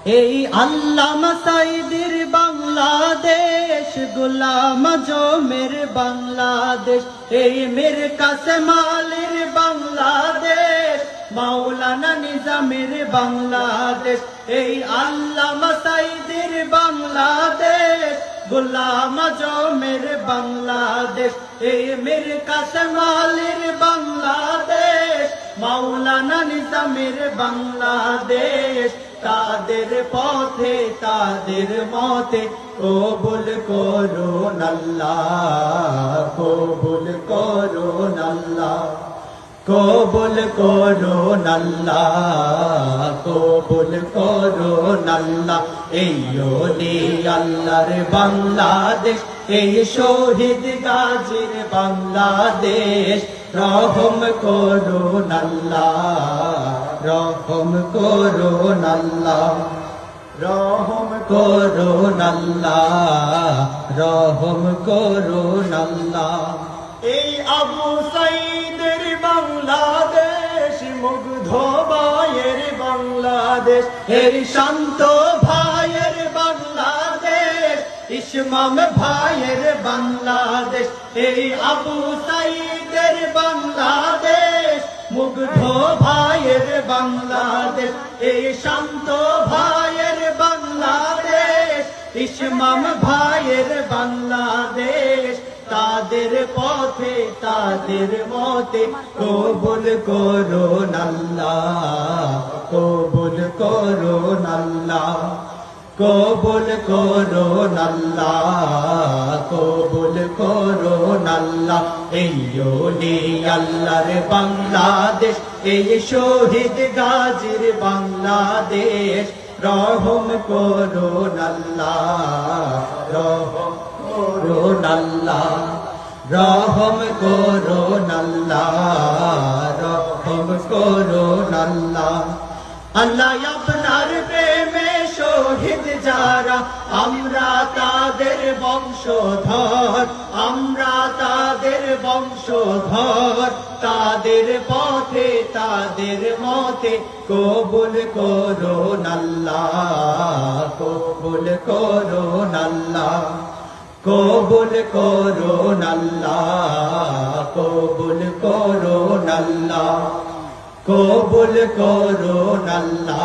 এই আল্লামা সাঈদীর বাংলাদেশ, গোলাম আজমের বাংলাদেশ, এই মীর কাসেম আলীর বাংলাদেশ, মাওলানা নিজামের বাংলাদেশ। এই আল্লামা সাঈদীর বাংলাদেশ, গোলাম আজমের বাংলাদেশ, এই মীর কাসেম আলীর বাংলাদেশ, মাওলানা নিজামের বাংলাদেশ। তাদের পথে তাদের মতে কবুল করুন আল্লাহ, কবুল করুন আল্লাহ, কবুল করুন আল্লাহ, কবুল করুন আল্লাহ। এই ওলি আল্লাহর বাংলাদেশ, এই শহীদ গাজীর বাংলাদেশ, রহম করুন আল্লাহ, রহম করুন আল্লাহ, রহম করুন আল্লাহ, রহম করুন আল্লাহ। এই আবু সাঈদের বাংলাদেশ, মুগ্ধ ভাইয়ের বাংলাদেশ, এই শান্ত ভাইয়ের বাংলাদেশ, ইসমাম ভাইয়ের বাংলাদেশ। এই আবু সাঈদের বাংলাদেশ, মুগ্ধ ভাইয়ের বাংলাদেশ, এই শান্ত ভাইয়ের বাংলাদেশ, ইসমাম ভাইয়ের বাংলাদেশ। তাদের পথে তাদের মতে কবুল করুন আল্লাহ, কবুল করুন আল্লাহ, কবুল করুন আল্লাহ, কবুল করুন আল্লাহ। এই ওলি আল্লাহর বাংলাদেশ, এই শহীদ গাজীর বাংলাদেশ, রহম করুন আল্লাহ, রহম করুন আল্লাহ, রহম করুন আল্লাহ, রহম করুন আল্লাহ। আল্লাহ আপনার প্রেমে শহীদ যারা, আমরা তাদের বংশধর, আমরা তাদের বংশধর। তাদের পথে তাদের মতে কবুল করুন আল্লাহ, কবুল করুন আল্লাহ, কবুল করুন আল্লাহ, কবুল করুন আল্লাহ, কবুল করুন আল্লাহ।